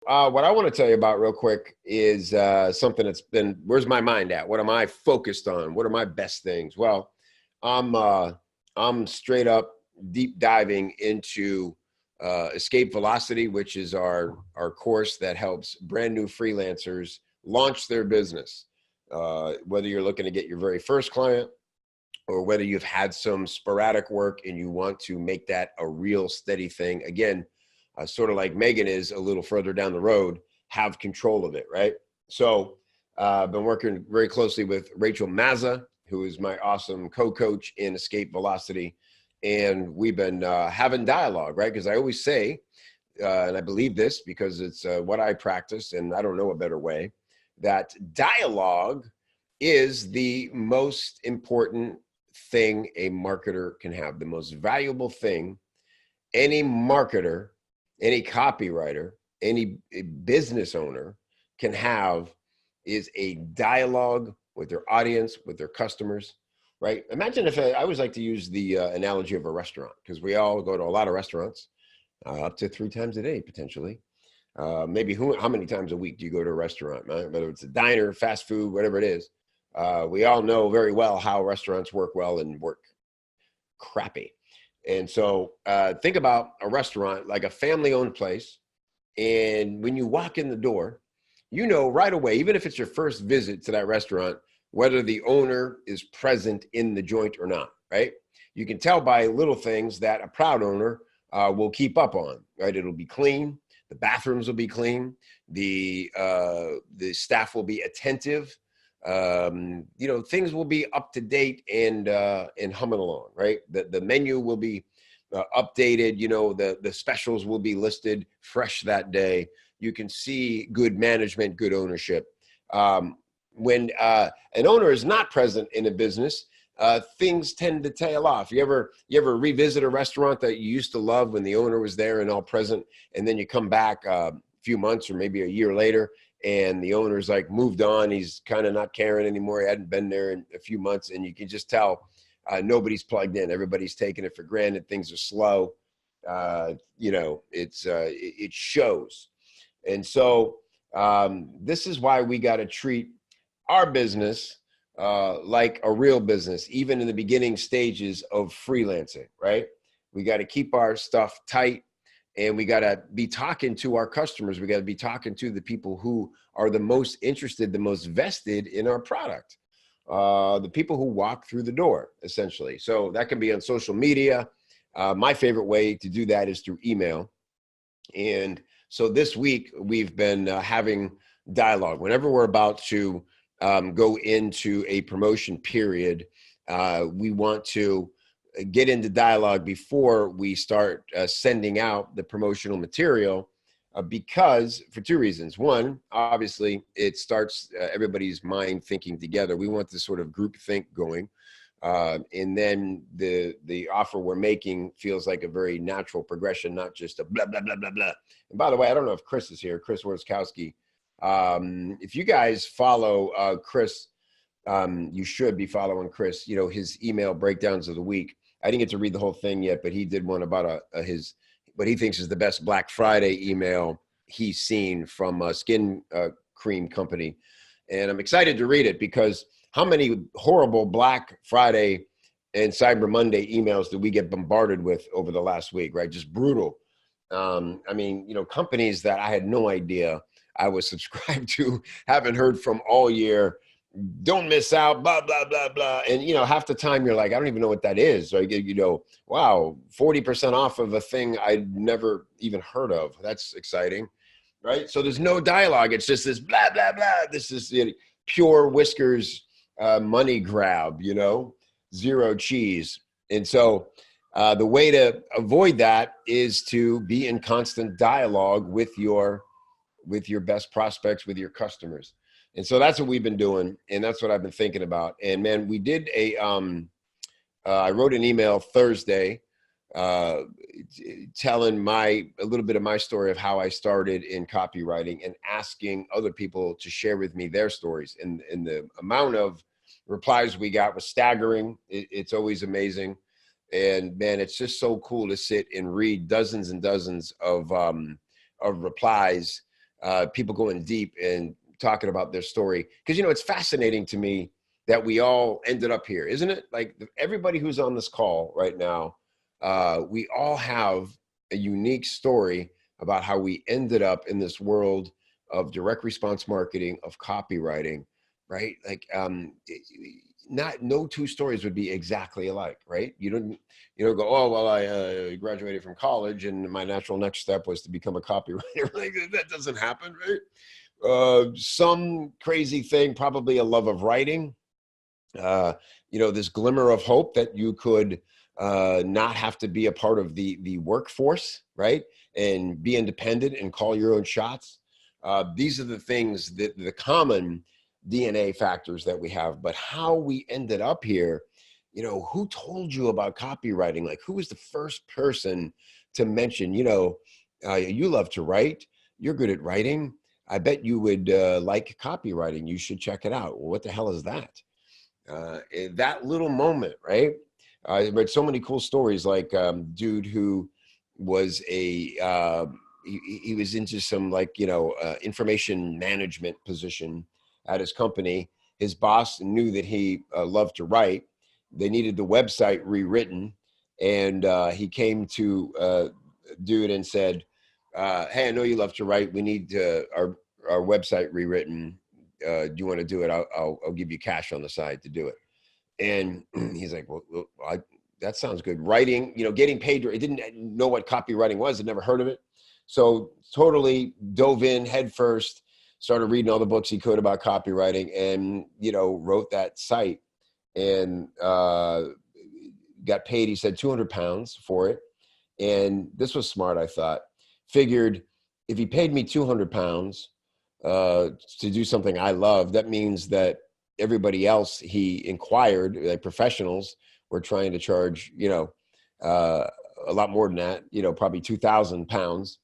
What I want to tell you about real quick is something that's been, where's my mind at? What am I focused on? What are my best things? Well, I'm uh, I'm straight up deep diving into Escape Velocity, which is our course that helps brand new freelancers launch their business. Whether you're looking to get your very first client, or whether you've had some sporadic work and you want to make that a real steady thing. Again, sort of like Megan is a little further down the road, have control of it, right? So I've been working very closely with Rachel Mazza, who is my awesome co-coach in Escape Velocity. And we've been having dialogue, right? Because I always say, and I believe this because it's what I practice, and I don't know a better way, that dialogue is the most important thing a marketer can have. The most valuable thing any marketer, any copywriter, any business owner can have is a dialogue with their audience, with their customers, right? Imagine if I always like to use the analogy of a restaurant, because we all go to a lot of restaurants, up to 3 times a day potentially. Maybe how many times a week do you go to a restaurant, right? Whether it's a diner, fast food, whatever it is. We all know very well how restaurants work well and work crappy. And so think about a restaurant like a family owned place. And when you walk in the door, you know right away, even if it's your first visit to that restaurant, whether the owner is present in the joint or not, right? You can tell by little things that a proud owner will keep up on, right? It'll be clean. The bathrooms will be clean. The staff will be attentive. Things will be up to date and humming along, right? The menu will be updated. The specials will be listed fresh that day. You can see good management, good ownership. When an owner is not present in a business, things tend to tail off. You ever revisit a restaurant that you used to love when the owner was there and all present, and then you come back a few months or maybe a year later, and the owner's like moved on. He's kind of not caring anymore. He hadn't been there in a few months, and you can just tell nobody's plugged in. Everybody's taking it for granted. Things are slow. It shows. And so this is why we got to treat our business like a real business, even in the beginning stages of freelancing, right? We got to keep our stuff tight, and we got to be talking to our customers. We got to be talking to the people who are the most interested, the most vested in our product, the people who walk through the door, essentially. So that can be on social media. My favorite way to do that is through email. And so this week we've been having dialogue. Whenever we're about to go into a promotion period, we want to get into dialogue before we start sending out the promotional material, because for two reasons. One, obviously, it starts everybody's mind thinking together. We want this sort of group think going. And then the offer we're making feels like a very natural progression, not just a blah, blah, blah, blah, blah. And by the way, I don't know if Chris is here, Chris Worskowski. If you guys follow Chris, you should be following Chris, his email breakdowns of the week. I didn't get to read the whole thing yet, but he did one about his what he thinks is the best Black Friday email he's seen from a skin cream company. And I'm excited to read it, because how many horrible Black Friday and Cyber Monday emails did we get bombarded with over the last week, right? Just brutal. Companies that I had no idea I was subscribed to, haven't heard from all year, don't miss out, blah, blah, blah, blah. And, half the time you're like, I don't even know what that is. Or, wow, 40% off of a thing I'd never even heard of. That's exciting, right? So there's no dialogue. It's just this blah, blah, blah. This is pure whiskers money grab, zero cheese. And so the way to avoid that is to be in constant dialogue with your best prospects, with your customers. And so that's what we've been doing, and that's what I've been thinking about. And man, we did I wrote an email Thursday telling a little bit of my story of how I started in copywriting, and asking other people to share with me their stories. And the amount of replies we got was staggering. It's always amazing. And man, it's just so cool to sit and read dozens and dozens of replies people going deep and talking about their story. Because, it's fascinating to me that we all ended up here, isn't it? Like everybody who's on this call right now, we all have a unique story about how we ended up in this world of direct response marketing, of copywriting, right? Like, no two stories would be exactly alike, right? You don't go, oh, well, I graduated from college and my natural next step was to become a copywriter. Like, that doesn't happen, right? Some crazy thing, probably a love of writing, this glimmer of hope that you could not have to be a part of the workforce, right? And be independent and call your own shots. These are the things that the common DNA factors that we have, but how we ended up here, who told you about copywriting? Like, who was the first person to mention, you love to write, you're good at writing, I bet you would like copywriting, you should check it out. Well, what the hell is that? That little moment, right? I read so many cool stories, like dude who was he was into some information management position at his company. His boss knew that he loved to write. They needed the website rewritten, and he came to dude and said, "Hey, I know you love to write. We need our website rewritten. Do you want to do it? I'll give you cash on the side to do it." And he's like, well, that sounds good. Writing, getting paid. It didn't know what copywriting was. Had never heard of it. So totally dove in head first, started reading all the books he could about copywriting, and, wrote that site and got paid, he said, 200 pounds for it. And this was smart, I thought. Figured if he paid me 200 pounds to do something I love, that means that everybody else he inquired, like professionals, were trying to charge, a lot more than that, probably 2,000 pounds.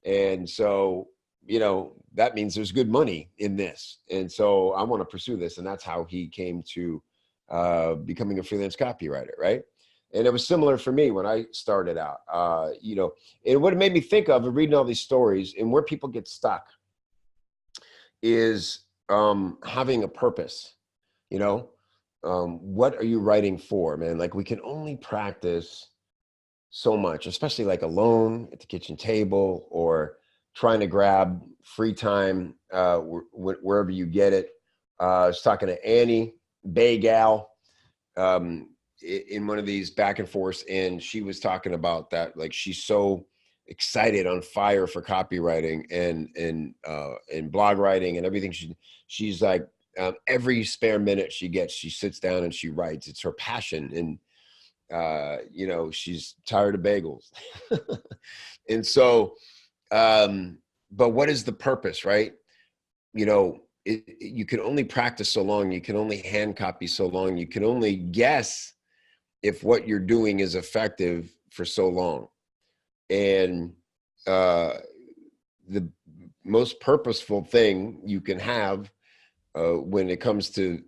And so, that means there's good money in this. And so I want to pursue this. And that's how he came to becoming a freelance copywriter, right? And it was similar for me when I started out, and what it made me think of reading all these stories and where people get stuck is having a purpose. What are you writing for, man? Like, we can only practice so much, especially like alone at the kitchen table or trying to grab free time wherever you get it. I was talking to Annie Bay Gal in one of these back and forths, and she was talking about that. Like, she's so excited, on fire for copywriting and blog writing and everything. She's like, every spare minute she gets, she sits down and she writes. It's her passion. And she's tired of bagels. And so, but what is the purpose, right? You can only practice so long. You can only hand copy so long. You can only guess if what you're doing is effective for so long. And the most purposeful thing you can have when it comes to,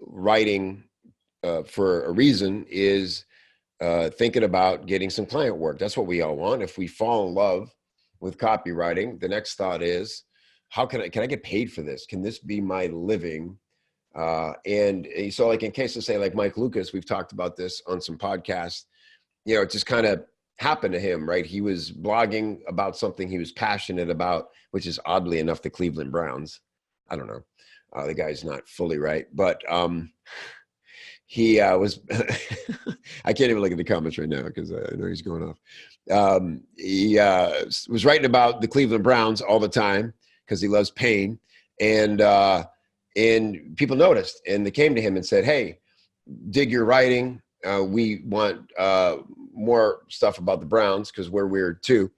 writing for a reason is thinking about getting some client work. That's what we all want. If we fall in love with copywriting, the next thought is, how can I get paid for this? Can this be my living? And so, like, in case of, say, like Mike Lucas, we've talked about this on some podcasts, it just kind of happened to him, right? He was blogging about something he was passionate about, which is oddly enough the Cleveland Browns. I don't know. The guy's not fully right, but he was, I can't even look at the comments right now because I know he's going off. He was writing about the Cleveland Browns all the time because he loves pain. And people noticed, and they came to him and said, "Hey, dig your writing. We want more stuff about the Browns because we're weird too.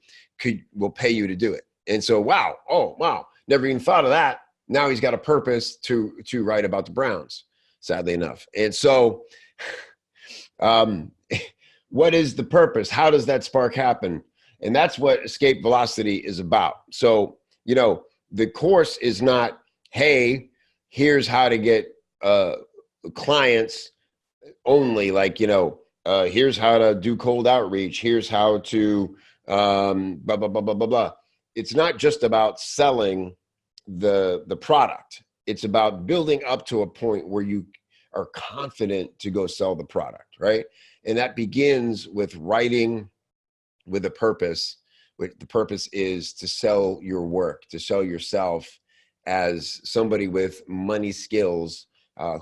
We'll pay you to do it." And so, wow. Never even thought of that. Now he's got a purpose to write about the Browns, sadly enough. And so, what is the purpose? How does that spark happen? And that's what Escape Velocity is about. So, the course is not, hey, here's how to get clients only, like, here's how to do cold outreach. Here's how to blah, blah, blah, blah, blah, blah. it's not just about selling the product. It's about building up to a point where you are confident to go sell the product, right? And that begins with writing with a purpose. The purpose is to sell your work, to sell yourself as somebody with money skills,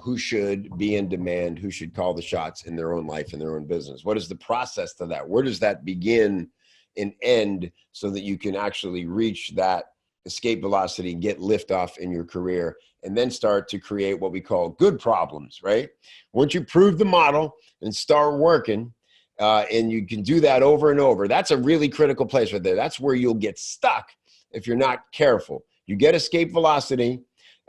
who should be in demand, who should call the shots in their own life, in their own business. What is the process to that? Where does that begin and end so that you can actually reach that escape velocity, get liftoff in your career, and then start to create what we call good problems, right? Once you prove the model and start working, and you can do that over and over, that's a really critical place right there. That's where you'll get stuck if you're not careful. You get escape velocity,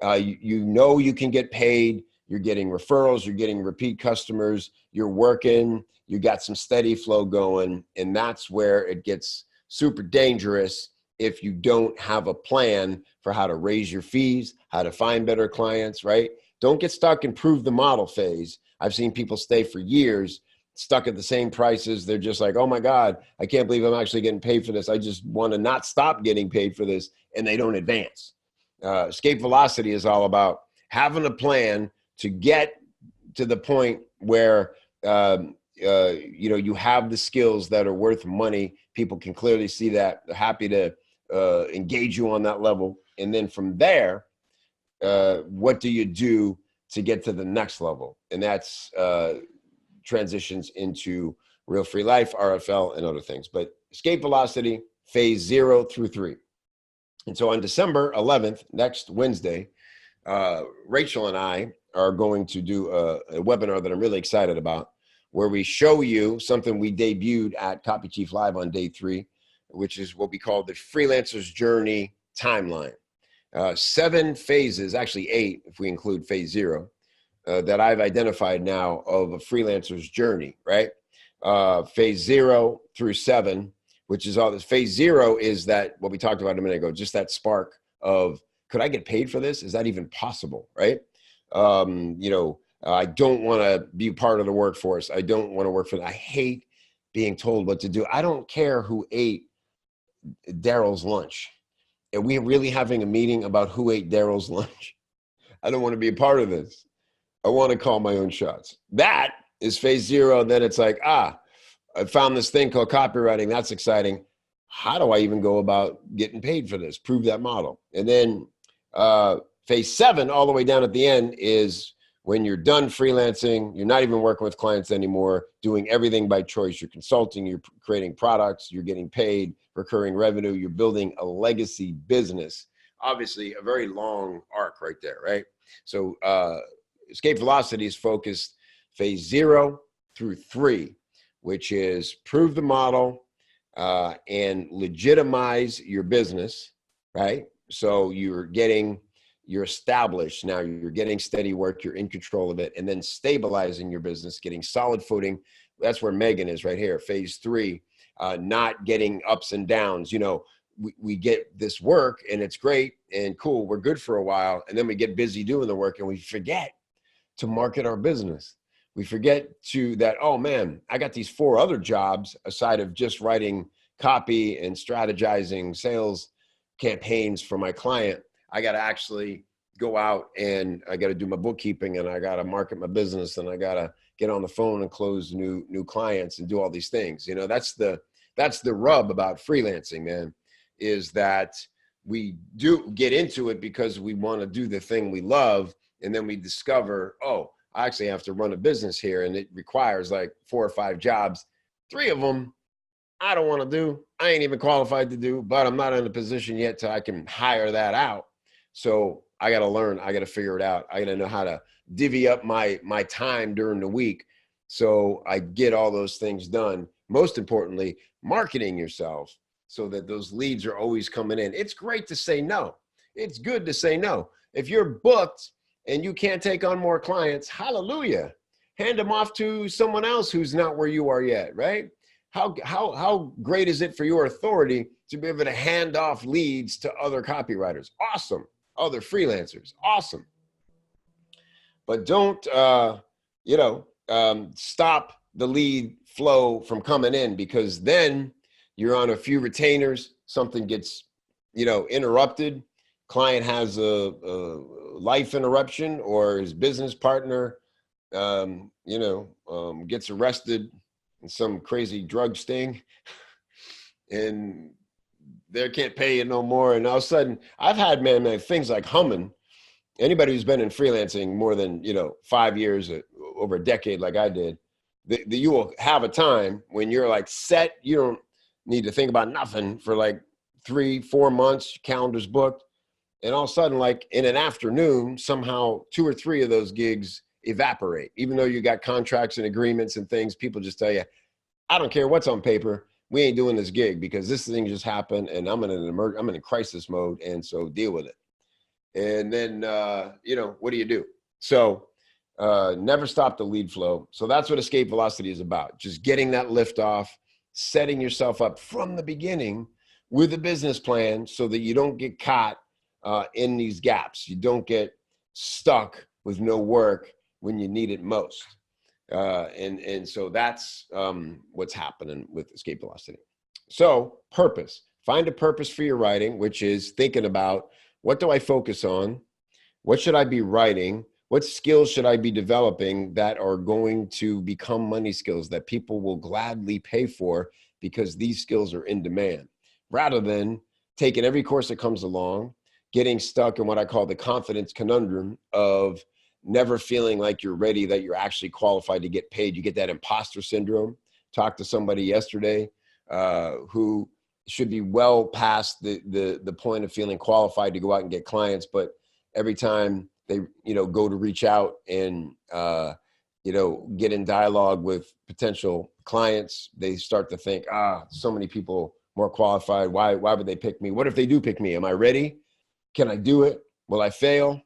you know you can get paid, you're getting referrals, you're getting repeat customers, you're working, you got some steady flow going, and that's where it gets super dangerous if you don't have a plan for how to raise your fees, how to find better clients, right? Don't get stuck in prove the model phase. I've seen people stay for years stuck at the same prices. They're just like, oh my God, I can't believe I'm actually getting paid for this. I just want to not stop getting paid for this, and they don't advance. Escape velocity is all about having a plan to get to the point where you have the skills that are worth money. People can clearly see that. They're happy to engage you on that level. And then from there, what do you do to get to the next level? And that's transitions into Real Free Life, RFL, and other things. But escape velocity, phase 0 through 3. And so on December 11th, next Wednesday, Rachel and I are going to do a webinar that I'm really excited about, where we show you something we debuted at Copy Chief Live on day 3, which is what we call the Freelancer's Journey Timeline. 7 phases, actually 8 if we include phase 0, that I've identified now of a freelancer's journey, right? Phase 0 through 7, which is all this. Phase 0 is that, what we talked about a minute ago, just that spark of, could I get paid for this? Is that even possible, right? I don't want to be part of the workforce. I don't want to work for them. I hate being told what to do. I don't care who ate Daryl's lunch. Are we really having a meeting about who ate Daryl's lunch? I don't want to be a part of this. I want to call my own shots. That is phase 0. And then it's like, I found this thing called copywriting. That's exciting. How do I even go about getting paid for this? Prove that model. And then phase 7, all the way down at the end, is when you're done freelancing, you're not even working with clients anymore, doing everything by choice. You're consulting, you're creating products, you're getting paid, recurring revenue, you're building a legacy business. Obviously, a very long arc right there, right? So escape velocity is focused phase 0 through 3, which is prove the model and legitimize your business, right? So you're established now, you're getting steady work, you're in control of it, and then stabilizing your business, getting solid footing. That's where Megan is right here. Phase 3, not getting ups and downs. We get this work and it's great and cool. We're good for a while. And then we get busy doing the work and we forget to market our business. We forget oh man, I got these 4 other jobs aside of just writing copy and strategizing sales campaigns for my client. I got to actually go out and I got to do my bookkeeping and I got to market my business and I got to get on the phone and close new clients and do all these things. That's the rub about freelancing, man, is that we do get into it because we want to do the thing we love. And then we discover, I actually have to run a business here and it requires like 4 or 5 jobs. 3 of them I don't want to do. I ain't even qualified to do, but I'm not in a position yet till I can hire that out. So I got to learn. I got to figure it out. I got to know how to divvy up my time during the week so I get all those things done. Most importantly, marketing yourself so that those leads are always coming in. It's great to say no. It's good to say no. If you're booked and you can't take on more clients, hallelujah. Hand them off to someone else who's not where you are yet, right? How great is it for your authority to be able to hand off leads to other copywriters? Awesome. Other freelancers. Awesome. But don't, stop the lead flow from coming in, because then you're on a few retainers, something gets interrupted, client has a life interruption, or his business partner, gets arrested in some crazy drug sting, and they can't pay you no more. And all of a sudden, I've had, man, things like humming. Anybody who's been in freelancing more than 5 years, over a decade, like I did, you will have a time when you're like set. You don't need to think about nothing for like 3-4 months. Calendar's booked, and all of a sudden, like in an afternoon, somehow 2 or 3 of those gigs evaporate. Even though you got contracts and agreements and things, people just tell you, I don't care what's on paper, we ain't doing this gig because this thing just happened, and I'm in a crisis mode, and so deal with it. And then what do you do? So never stop the lead flow. So that's what Escape Velocity is about. Just getting that lift off, setting yourself up from the beginning with a business plan so that you don't get caught in these gaps. You don't get stuck with no work when you need it most. And so that's what's happening with Escape Velocity. So purpose. Find a purpose for your writing, which is thinking about, what do I focus on? What should I be writing? What skills should I be developing that are going to become money skills that people will gladly pay for because these skills are in demand, rather than taking every course that comes along, getting stuck in what I call the confidence conundrum of never feeling like you're ready, that you're actually qualified to get paid. You get that imposter syndrome. Talked to somebody yesterday who should be well past the point of feeling qualified to go out and get clients, but every time they go to reach out and get in dialogue with potential clients, they start to think, so many people more qualified. Why would they pick me? What if they do pick me? Am I ready? Can I do it? Will I fail?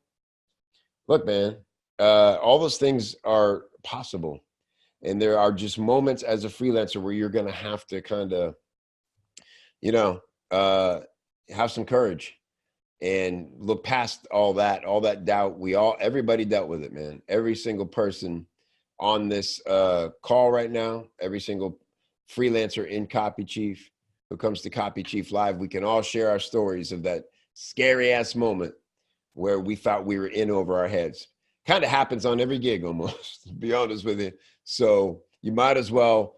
Look, man, all those things are possible. And there are just moments as a freelancer where you're going to have to kind of, have some courage and look past all that doubt. Everybody dealt with it, man. Every single person on this call right now, every single freelancer in Copy Chief who comes to Copy Chief Live, we can all share our stories of that scary ass moment where we thought we were in over our heads. Kind of happens on every gig almost, to be honest with you. So you might as well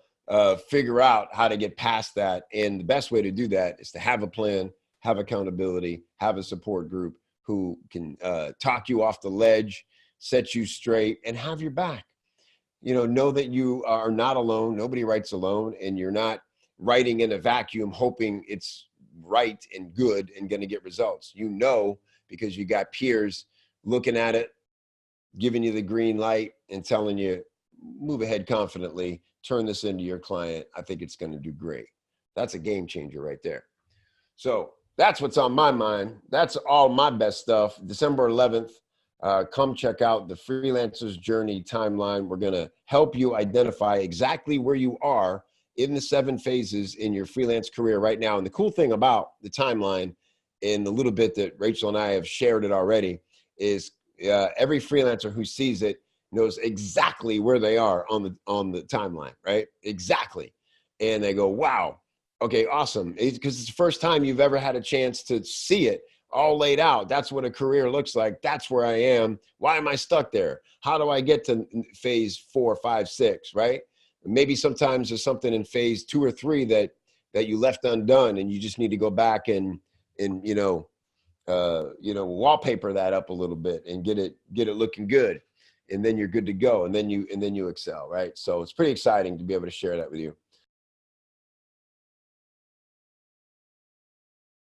figure out how to get past that. And the best way to do that is to have a plan, have accountability, have a support group who can talk you off the ledge, set you straight, and have your back. Know that you are not alone. Nobody writes alone, and you're not writing in a vacuum hoping it's right and good and going to get results. Because you got peers looking at it, giving you the green light and telling you, move ahead confidently, turn this into your client. I think it's going to do great. That's a game changer right there. So that's what's on my mind. That's all my best stuff. December 11th, come check out the Freelancer's Journey timeline. We're going to help you identify exactly where you are in the 7 phases in your freelance career right now. And the cool thing about the timeline, in the little bit that Rachel and I have shared it already, is every freelancer who sees it knows exactly where they are on the timeline, right? Exactly. And they go, wow, okay, awesome. Because it's the first time you've ever had a chance to see it all laid out. That's what a career looks like. That's where I am. Why am I stuck there? How do I get to phase 4, 5, 6, right? Maybe sometimes there's something in phase 2 or 3 that you left undone, and you just need to go back and wallpaper that up a little bit and get it looking good, and then you're good to go, and then you excel, right? So it's pretty exciting to be able to share that with you.